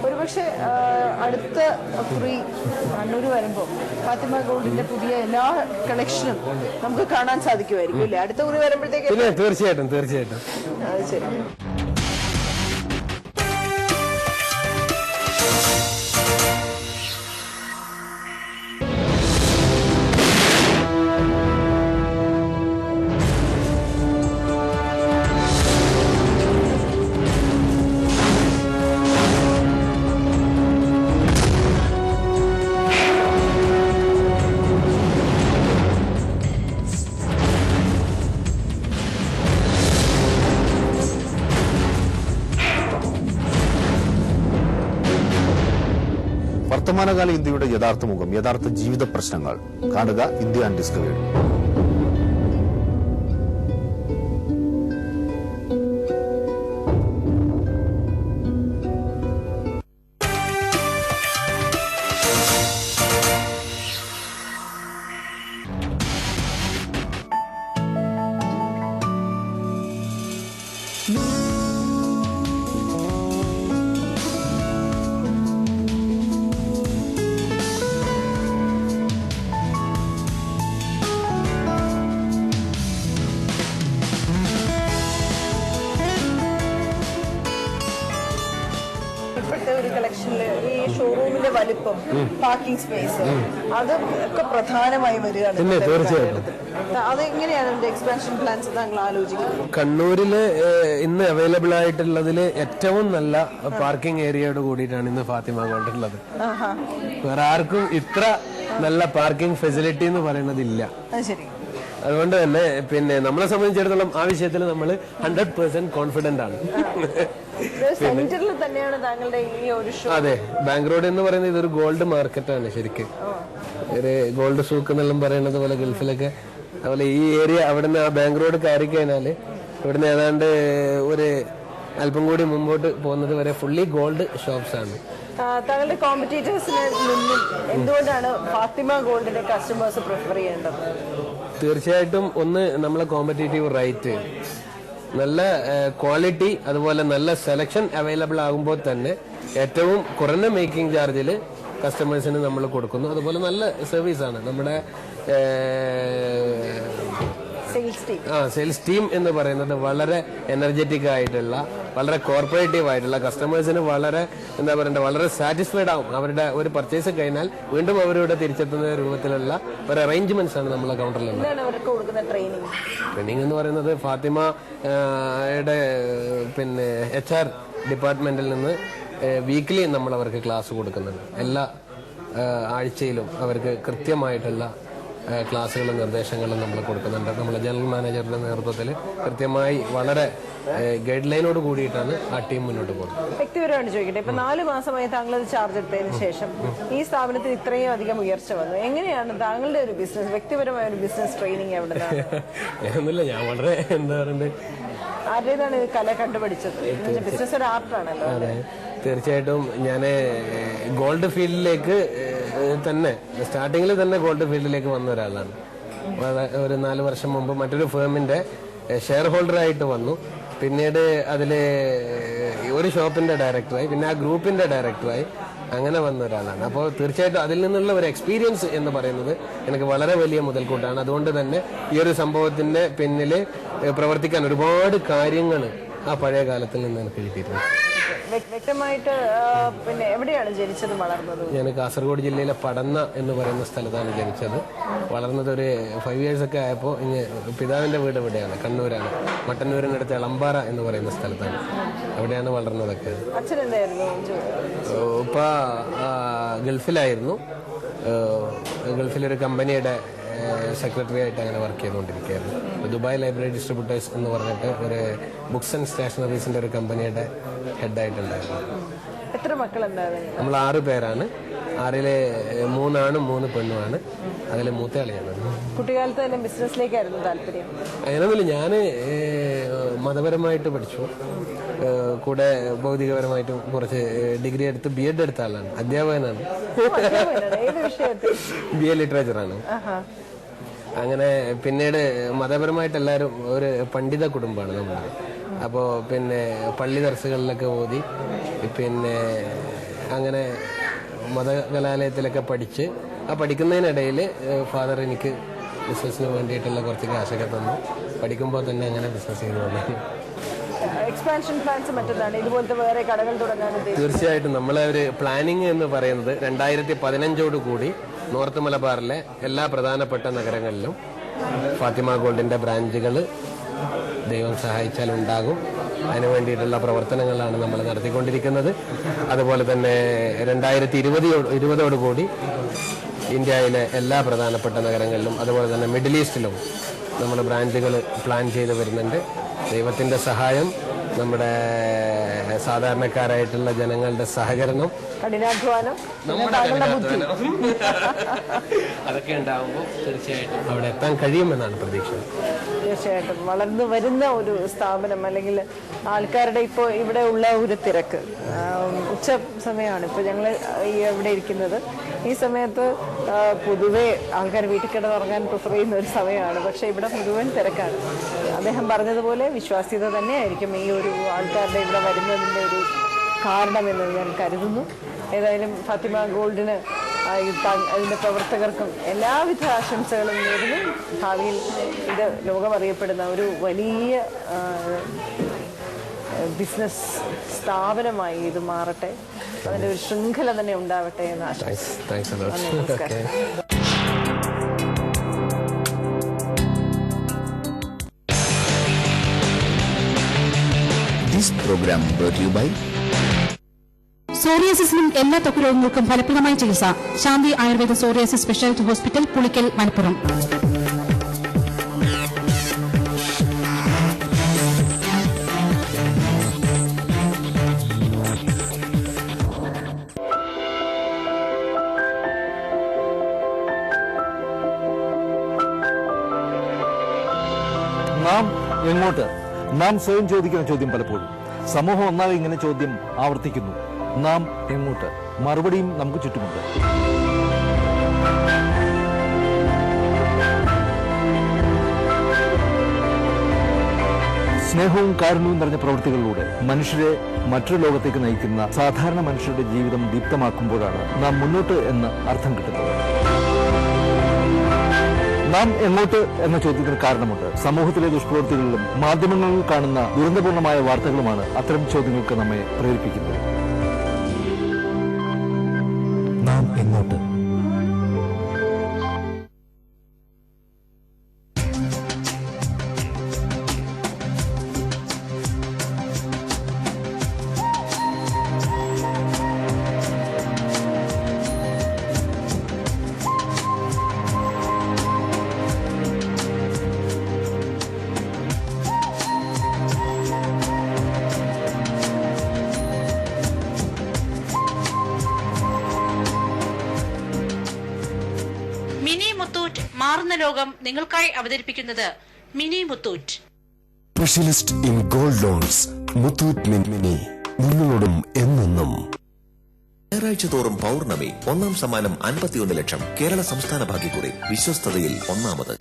ഒരുപക്ഷെ അടുത്ത കുറി കണ്ണൂർ വരുമ്പോൾ ഫാത്തിമ ഗോൾഡിന്റെ പുതിയ എല്ലാ കളക്ഷനും നമുക്ക് കാണാൻ സാധിക്കുമായിരിക്കും അല്ലേ? അടുത്ത കുറി വരുമ്പോഴത്തേക്ക്
തീർച്ചയായിട്ടും.
അത് ശരി.
വർത്തമാനകാല ഇന്ത്യയുടെ യഥാർത്ഥ മുഖം, യഥാർത്ഥ ജീവിത പ്രശ്നങ്ങൾ കാണുക ഇന്ത്യ അൺഡിസ്കവേർഡ്.
ഒരു കളക്ഷനില് ഈ ഷോറൂമിന്റെ വലിപ്പം, പാർക്കിംഗ് സ്പേസ്, അത് ഒക്കെ പ്രധാനമായി വരികയാണ്. അതെങ്ങനെയാണ് എക്സ്പാൻഷൻ പ്ലാൻസ് താങ്കൾ ആലോചിക്കുന്നത്?
കണ്ണൂരില് ഇന്ന് അവൈലബിൾ ആയിട്ടുള്ളതിൽ ഏറ്റവും നല്ല പാർക്കിംഗ് ഏരിയയോട് കൂടിയിട്ടാണ് ഇന്ന് ഫാത്തിമ ഗോൾഡ് ഉള്ളത്. വേറെ ആർക്കും ഇത്ര നല്ല പാർക്കിംഗ് ഫെസിലിറ്റി എന്ന് പറയുന്നതില്ല.
ശരി.
അതുകൊണ്ട് തന്നെ പിന്നെ നമ്മളെ സംബന്ധിച്ചിടത്തോളം ആ വിഷയത്തിൽ നമ്മൾ 100% കോൺഫിഡന്റ് ആണ്.
സെന്ററിൽ തന്നെയാണ് താങ്കളുടെ ഈ ഒരു ഷോ.
അതെ, ബാങ്ക് റോഡ് എന്ന് പറയുന്നത് ഇതൊരു ഗോൾഡ് മാർക്കറ്റാണ് ശരിക്കും. ഒരു ഗോൾഡ് സൂക്ക് എന്നെല്ലാം പറയുന്നത് പോലെ ഗൾഫിലൊക്കെ. അതുപോലെ ഈ ഏരിയ അവിടുന്ന് ആ ബാങ്ക് റോഡ് കയറി കഴിഞ്ഞാല് ഇവിടുന്ന് ഏതാണ്ട് ഒരു അല്പം കൂടി മുമ്പോട്ട് പോകുന്നത് വരെ ഫുള്ളി ഗോൾഡ് ഷോപ്സ് ആണ്.
താങ്കളുടെ കോമ്പറ്റീറ്റേഴ്സിന് മുന്നിൽ എന്തുകൊണ്ടാണ് ഫാത്തിമ ഗോൾഡിന്റെ കസ്റ്റമേഴ്സ് പ്രിഫർ ചെയ്യേണ്ടത്?
തീർച്ചയായിട്ടും ഒന്ന് നമ്മളെ കോമ്പറ്റീറ്റീവ് റേറ്റ്, നല്ല ക്വാളിറ്റി, അതുപോലെ നല്ല സെലക്ഷൻ അവൈലബിൾ ആകുമ്പോൾ തന്നെ ഏറ്റവും കുറഞ്ഞ മേക്കിംഗ് ചാർജിൽ കസ്റ്റമേഴ്സിന് നമ്മൾ കൊടുക്കുന്നു. അതുപോലെ നല്ല സർവീസാണ് നമ്മുടെ സെയിൽസ് ടീം എന്ന് പറയുന്നത്. വളരെ എനർജറ്റിക് ആയിട്ടുള്ള, വളരെ കോർപ്പറേറ്റീവ് ആയിട്ടുള്ള, കസ്റ്റമേഴ്സിന് വളരെ എന്താ പറയണ്ടത്, വളരെ സാറ്റിസ്ഫൈഡ് ആവും. അവരുടെ ഒരു പർച്ചേസ് കഴിഞ്ഞാൽ വീണ്ടും അവരിവിടെ തിരിച്ചെത്തുന്ന രൂപത്തിലുള്ള ഒരു അറേഞ്ച്മെന്റ്സ് ആണ് നമ്മളെ കൗണ്ടറിലുള്ളത്. ട്രെയിനിങ് എന്ന് പറയുന്നത് ഫാത്തിമയുടെ പിന്നെ HR ഡിപ്പാർട്ട്മെന്റിൽ നിന്ന് വീക്ക്ലി നമ്മൾ അവർക്ക് ക്ലാസ് കൊടുക്കുന്നുണ്ട്. എല്ലാ ആഴ്ചയിലും അവർക്ക് കൃത്യമായിട്ടുള്ള ക്ലാസ്സുകളും നിർദ്ദേശങ്ങളും നമ്മൾ കൊടുക്കുന്നുണ്ട്. നമ്മളെ ജനറൽ മാനേജറുടെ നേതൃത്വത്തിൽ കൃത്യമായി വളരെ ഗൈഡ് ലൈനോട് കൂടിയിട്ടാണ് ആ ടീം മുന്നോട്ട് പോകുന്നത്.
വ്യക്തിപരമായിട്ട് ചോദിക്കട്ടെ, ഇപ്പൊ 4 മാസമായി താങ്കൾ അത് ചാർജ് എടുത്തതിന് ശേഷം ഈ സ്ഥാപനത്തിൽ ഇത്രയും അധികം ഉയർച്ച വന്നു. എങ്ങനെയാണ് താങ്കളുടെ ഒരു ബിസിനസ്, വ്യക്തിപരമായ ഒരു ബിസിനസ് ട്രെയിനിങ് എവിടെ നിന്നാണ്?
ഒന്നുമില്ല, ഞാൻ വളരെ എന്താ പറയുന്നത്,
ആരുടേതാണ് ഇത് കല കണ്ടുപിടിച്ചത്? ബിസിനസ് ഒരു ആർട്ടാണല്ലോ.
അതെ, തീർച്ചയായിട്ടും ഞാൻ ഗോൾഡ് ഫീൽഡിലേക്ക് തന്നെ സ്റ്റാർട്ടിങ്ങിൽ തന്നെ ഗോൾഡ് ഫീൽഡിലേക്ക് വന്ന ഒരാളാണ്. ഒരു 4 വർഷം മുമ്പ് മറ്റൊരു ഫേമിന്റെ ഷെയർ ഹോൾഡറായിട്ട് വന്നു. പിന്നീട് അതിൽ ഒരു ഷോപ്പിന്റെ ഡയറക്ടറായി, പിന്നെ ആ ഗ്രൂപ്പിന്റെ ഡയറക്ടറായി, അങ്ങനെ വന്ന ഒരാളാണ്. അപ്പോൾ തീർച്ചയായിട്ടും അതിൽ നിന്നുള്ള ഒരു എക്സ്പീരിയൻസ് എന്ന് പറയുന്നത് എനിക്ക് വളരെ വലിയ മുതൽക്കൂട്ടാണ്. അതുകൊണ്ട് തന്നെ ഈ ഒരു സംഭവത്തിന്റെ പിന്നിൽ പ്രവർത്തിക്കാൻ ഒരുപാട് കാര്യങ്ങൾ ആ പഴയ കാലത്തിൽ നിന്ന് എനിക്ക് കിട്ടിയിട്ടുണ്ട്.
വ്യക്തമായിട്ട് പിന്നെ എവിടെയാണ് ജനിച്ചത് വളർന്നത്?
ഞാൻ കാസർഗോഡ് ജില്ലയിലെ പടന്ന എന്ന് പറയുന്ന സ്ഥലത്താണ് ജനിച്ചത്. വളർന്നത് ഒരു 5 years ഒക്കെ ആയപ്പോൾ പിതാവിന്റെ വീട് ഇവിടെയാണ്, കണ്ണൂരാണ്. മട്ടന്നൂരിനടുത്ത് എളമ്പാറ എന്ന് പറയുന്ന സ്ഥലത്താണ്. അവിടെയാണ് വളർന്നതൊക്കെ.
അച്ഛൻ എന്തായിരുന്നു?
ഉപ്പ ഗൾഫിലായിരുന്നു. ഗൾഫിലൊരു കമ്പനിയുടെ സെക്രട്ടറി ആയിട്ട് അങ്ങനെ വർക്ക് ചെയ്തുകൊണ്ടിരിക്കുകയായിരുന്നു. ദുബായ് ലൈബ്രറി ഡിസ്ട്രിബ്യൂട്ടേഴ്സ് എന്ന് പറഞ്ഞിട്ട് ഒരു ബുക്സ് ആൻഡ് സ്റ്റേഷനറീസിന്റെ ഒരു കമ്പനിയുടെ ഹെഡായിട്ടുണ്ടായിരുന്നു.
എത്ര മക്കളുണ്ടായിരുന്നു?
നമ്മൾ 6 പേരാണ്. 6-ൽ 3 ആണും 3 പെണ്ണുമാണ്. അതിൽ മൂത്തയാളെയാണ്.
കുട്ടിക്കാലത്ത് തന്നെ ബിസിനസ്സിലേക്കായിരുന്നു താല്പര്യം?
അങ്ങനെയൊന്നുമില്ല, ഞാൻ മതപരമായിട്ട് പഠിച്ചു. കൂടെ ഭൗതികപരമായിട്ടും കുറച്ച് ഡിഗ്രി എടുത്ത് BEd എടുത്ത ആളാണ്. അധ്യാപകനാണ്. BA ലിറ്ററേച്ചറാണ്. അങ്ങനെ പിന്നീട് മതപരമായിട്ട് എല്ലാവരും ഒരു പണ്ഡിത കുടുംബമാണ് നമ്മൾ. അപ്പോൾ പിന്നെ പള്ളി ദർസുകളിലൊക്കെ ഓതി, പിന്നെ അങ്ങനെ മതകലാലയത്തിലൊക്കെ പഠിച്ച് ആ പഠിക്കുന്നതിനിടയിൽ ഫാദർ എനിക്ക് ബിസിനസ്സിന് വേണ്ടിയിട്ടുള്ള കുറച്ച് കാശൊക്കെ തന്നു. പഠിക്കുമ്പോൾ തന്നെ അങ്ങനെ ബിസിനസ് ചെയ്തു വന്നു.
എക്സ്പാൻഷൻ പ്ലാൻസ് മറ്റൊന്നാണ്, ഇതുപോലത്തെ വേറെ കടകൾ തുടങ്ങാൻ ഉദ്ദേശിച്ചത്?
തീർച്ചയായിട്ടും നമ്മളെ ഒരു പ്ലാനിങ് എന്ന് പറയുന്നത് 2015 കൂടി നോർത്ത് മലബാറിലെ എല്ലാ പ്രധാനപ്പെട്ട നഗരങ്ങളിലും ഫാത്തിമ ഗോൾഡിന്റെ ബ്രാഞ്ചുകൾ ദൈവം സഹായിച്ചാൽ ഉണ്ടാകും. അതിനു വേണ്ടിയിട്ടുള്ള പ്രവർത്തനങ്ങളാണ് നമ്മൾ നടത്തിക്കൊണ്ടിരിക്കുന്നത്. അതുപോലെ തന്നെ 2020 കൂടി ഇന്ത്യയിലെ എല്ലാ പ്രധാനപ്പെട്ട നഗരങ്ങളിലും അതുപോലെ തന്നെ മിഡിൽ ഈസ്റ്റിലും നമ്മൾ ബ്രാഞ്ചുകൾ പ്ലാൻ ചെയ്ത് വരുന്നുണ്ട്. ദൈവത്തിന്റെ സഹായം, നമ്മുടെ സാധാരണക്കാരായിട്ടുള്ള ജനങ്ങളുടെ സഹകരണം,
കഠിനാധ്വാനം,
അതൊക്കെ ഉണ്ടാകുമ്പോൾ തീർച്ചയായിട്ടും അവിടെ എത്താൻ കഴിയുമെന്നാണ് പ്രതീക്ഷ.
തീർച്ചയായിട്ടും വളർന്നു വരുന്ന ഒരു സ്ഥാപനം, അല്ലെങ്കിൽ ആൾക്കാരുടെ ഇപ്പോൾ ഇവിടെ ഉള്ള ഒരു തിരക്ക്, ഉച്ച സമയമാണ് ഇപ്പോൾ ഞങ്ങൾ ഇവിടെ ഇരിക്കുന്നത്. ഈ സമയത്ത് പൊതുവെ ആൾക്കാർ വീട്ടിൽ കിടന്നുറങ്ങാൻ പ്രിഫർ ചെയ്യുന്ന ഒരു സമയമാണ്. പക്ഷേ ഇവിടെ മുഴുവൻ തിരക്കാണ്. അദ്ദേഹം പറഞ്ഞതുപോലെ വിശ്വാസ്യത തന്നെയായിരിക്കും ഈ ഒരു ആൾക്കാരുടെ ഇവിടെ വരുന്നതിൻ്റെ ഒരു കാരണമെന്ന് ഞാൻ കരുതുന്നു. ഏതായാലും ഫാത്തിമ ഗോൾഡിന് അതിൻ്റെ പ്രവർത്തകർക്കും എല്ലാവിധ ആശംസകളും നേരുന്നു. ഭാവിയിൽ ഇത് ലോകമറിയപ്പെടുന്ന ഒരു വലിയ ബിസിനസ് സ്ഥാപനമായി ഇത് മാറട്ടെ, അതിൻ്റെ ഒരു ശൃംഖല തന്നെ ഉണ്ടാവട്ടെ എന്ന് ആശംസിക്കുന്നു. നമസ്കാരം.
This program brought to you by
സോറിയാസിസിനും എല്ലാ ത്വക്ക് രോഗങ്ങൾക്കും ഫലപ്രദമായ ചികിത്സ Shanthi Ayurveda psoriasis speciality hospital, Pulikkal, Malappuram.
നാം എങ്ങോട്ട്? നാം സ്വയം ചോദിക്കുന്ന ചോദ്യം പലപ്പോഴും. സമൂഹം ഒന്നാകെ ഇങ്ങനെ ചോദ്യം ആവർത്തിക്കുന്നു. നാം എങ്ങോട്ട്? മറുപടിയും നമുക്ക് ചുറ്റുമുണ്ട്. സ്നേഹവും കാരുണ്യവും നിറഞ്ഞ പ്രവൃത്തികളിലൂടെ മനുഷ്യരെ മറ്റൊരു ലോകത്തേക്ക് നയിക്കുന്ന സാധാരണ മനുഷ്യരുടെ ജീവിതം ദീപ്തമാക്കുമ്പോഴാണ് നാം മുന്നോട്ട് എന്ന് അർത്ഥം കിട്ടുന്നത്. നാം എങ്ങോട്ട് എന്ന ചോദ്യത്തിന് കാരണമുണ്ട്. സമൂഹത്തിലെ ദുഷ്പ്രവൃത്തികളിലും മാധ്യമങ്ങളിൽ കാണുന്ന ദുരന്തപൂർണമായ വാർത്തകളുമാണ് അത്തരം ചോദ്യങ്ങൾക്ക് നമ്മെ പ്രേരിപ്പിക്കുന്നത്. നാം എങ്ങോട്ട്?
ലോകം നിങ്ങൾക്കായി അവതരിപ്പിക്കുന്നത് mini Muthoot.
Specialist in gold loans Muthoot mini, നിങ്ങളോടും എന്നെന്നും.
ഞായറാഴ്ച തോറും പൗർണമി, 1-ാം സമ്മാനം 51 ലക്ഷം. കേരള സംസ്ഥാന ഭാഗ്യക്കുറി, വിശ്വസ്തതയിൽ ഒന്നാമത്.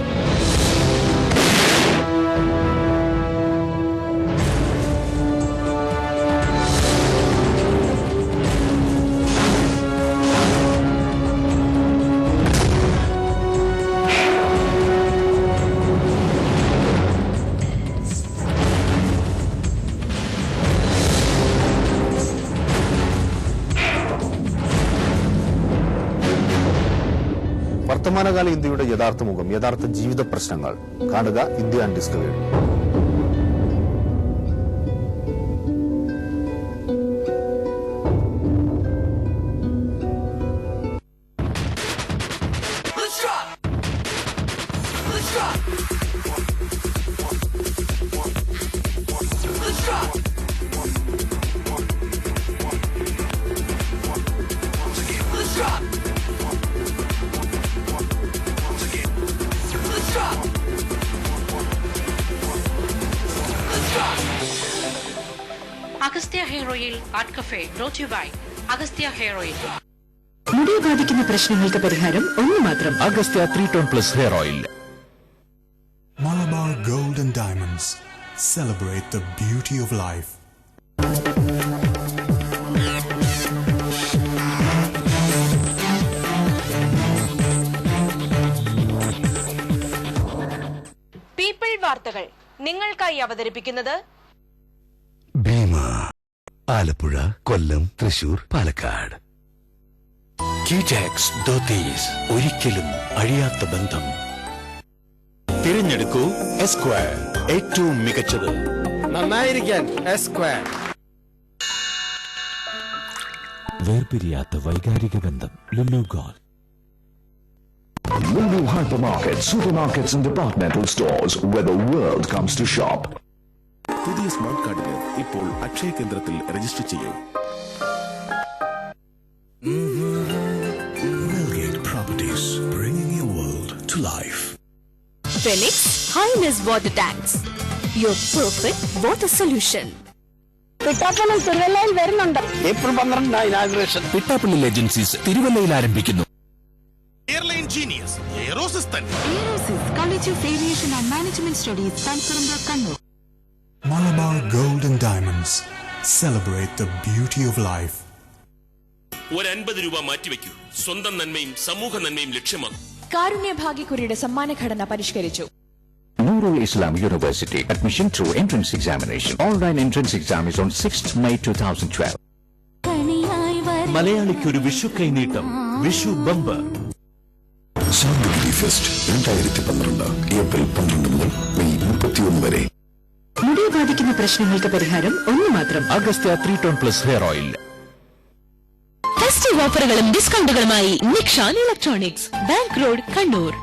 വർത്തമാനകാല ഇന്ത്യയുടെ യഥാർത്ഥ മുഖം, യഥാർത്ഥ ജീവിത പ്രശ്നങ്ങൾ കാണുക India undiscovered.
Agastya hair oil art cafe brought you by Agastya hair oil.
മുടി ബാധിക്കുന്ന പ്രശ്നങ്ങൾക്ക് പരിഹാരം ഒന്ന് മാത്രം,
Agastya 3 tone plus hair oil.
Malabar Gold and Diamonds. Celebrate the beauty of life.
People വാർത്തകൾ നിങ്ങൾക്കായി അവതരിപ്പിക്കുന്നത്
ഭീമ, ആലപ്പുഴ, കൊല്ലം, തൃശൂർ, പാലക്കാട്. കീടാക്സ് ധോത്തീസ്, ഒരിക്കലും അഴിയാത്ത ബന്ധം. തിരഞ്ഞെടുക്കൂ എസ്ക്വയർ, ഏറ്റവും മികച്ചത്.
നന്നായിരിക്കാൻ എസ്ക്വയർ.
വേർപിരിയാത്ത വൈകാരിക ബന്ധം. Lulu gold.
Lulu hypermarkets, supermarkets and departmental stores where the world comes to shop.
പുതിയ സ്മാർട്ട് കാർഡിന് ഇപ്പോൾ അക്ഷയ കേന്ദ്രത്തിൽ രജിസ്റ്റർ ചെയ്യൂ.
Millgate Properties, bringing your world to life.
Phoenix Highness Water Tanks, your perfect water solution. Pittappilly തിരുവല്ലയിൽ വരുന്നുണ്ട്.
April 12 inauguration. Pittappilly agencies തിരുവല്ലയിൽ ആരംഭിക്കുന്നു.
Airline genius എയറോസിസ്റ്റൻ.
College of Aviation and Management Studies, Tansarambar, Kannur.
Malabar Gold and Diamonds. Celebrate the beauty of life.
ഒരു 50 രൂപ മാറ്റിവെക്കൂ. സ്വന്തം നന്മയും സമൂഹ നന്മയും ലക്ഷ്യമാക്കും.
കാരുണ്യ ഭാഗ്യക്കുറിയുടെ സമ്മാനഘടന പരിഷ്കരിച്ചു.
Nurul Islam University. Admission through entrance examination. Online entrance exam is on 6th May 2012.
മലയാളിക്ക് ഒരു വിഷു കൈനീട്ടം. Vishu bumper.
Santhigiri fest 2012 April 12 മുതൽ മെയ് 31 വരെ.
മുടി ബാധിക്കുന്ന പ്രശ്നങ്ങൾക്ക് പരിഹാരം ഒന്ന് മാത്രം,
Agastya 3 tone plus hair oil.
Festive ഓഫറുകളും ഡിസ്കൗണ്ടുകളുമായി Nikshan electronics, bank road, Kannur.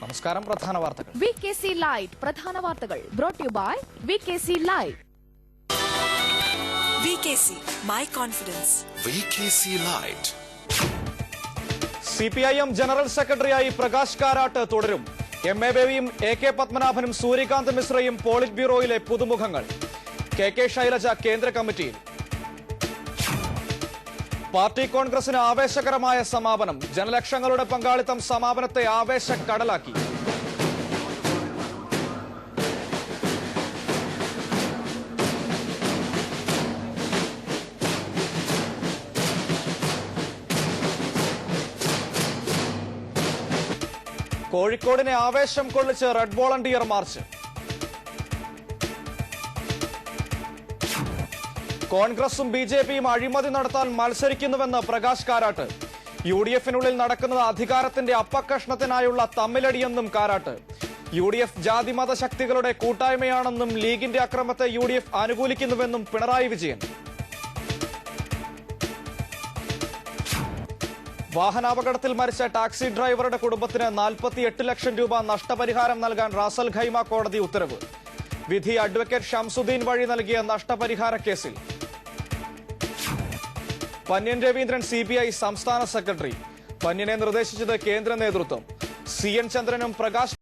നമസ്കാരം. പ്രധാന വാർത്തകൾ.
VKC ലൈറ്റ് പ്രധാന വാർത്തകൾ brought you by VKC light. VKC my confidence.
VKC Light.
CPIM general സെക്രട്ടറിയായി പ്രകാശ് കാരാട്ട് തുടരും. MA ബേബിയും AK പത്മനാഭനും സൂര്യകാന്ത് മിശ്രയും പോളിറ്റ് ബ്യൂറോയിലെ പുതുമുഖങ്ങൾ. KK ശൈലജ കേന്ദ്ര കമ്മിറ്റിയിൽ. പാർട്ടി കോൺഗ്രസിന് ആവേശകരമായ സമാപനം. ജനലക്ഷങ്ങളുടെ പങ്കാളിത്തം സമാപനത്തെ ആവേശക്കടലാക്കി. കോഴിക്കോടിനെ ആവേശം കൊള്ളിച്ച് റെഡ് വോളണ്ടിയർ മാർച്ച്. കോൺഗ്രസും BJPയും അഴിമതി നടത്താൻ മത്സരിക്കുന്നുവെന്ന് പ്രകാശ് കാരാട്ട്. UDFിനുള്ളിൽ നടക്കുന്നത് അധികാരത്തിന്റെ അപ്പക്കഷ്ണത്തിനായുള്ള തമ്മിലടിയെന്നും കാരാട്ട്. UDF ജാതിമത ശക്തികളുടെ കൂട്ടായ്മയാണെന്നും ലീഗിന്റെ അക്രമത്തെ UDF അനുകൂലിക്കുന്നുവെന്നും പിണറായി വിജയൻ. വാഹനാപകടത്തിൽ മരിച്ച ടാക്സി ഡ്രൈവറുടെ കുടുംബത്തിന് 48 ലക്ഷം രൂപ നഷ്ടപരിഹാരം നൽകാൻ റാസൽ ഖൈമ കോടതി ഉത്തരവ്. വിധി അഡ്വക്കേറ്റ് ഷംസുദ്ദീൻ വഴി നൽകിയ നഷ്ടപരിഹാര കേസിൽ. പന്ന്യൻ രവീന്ദ്രൻ CBI സംസ്ഥാന സെക്രട്ടറി. പന്ന്യനെ നിർദ്ദേശിച്ചത് കേന്ദ്ര നേതൃത്വം. CN ചന്ദ്രനും പ്രകാശ്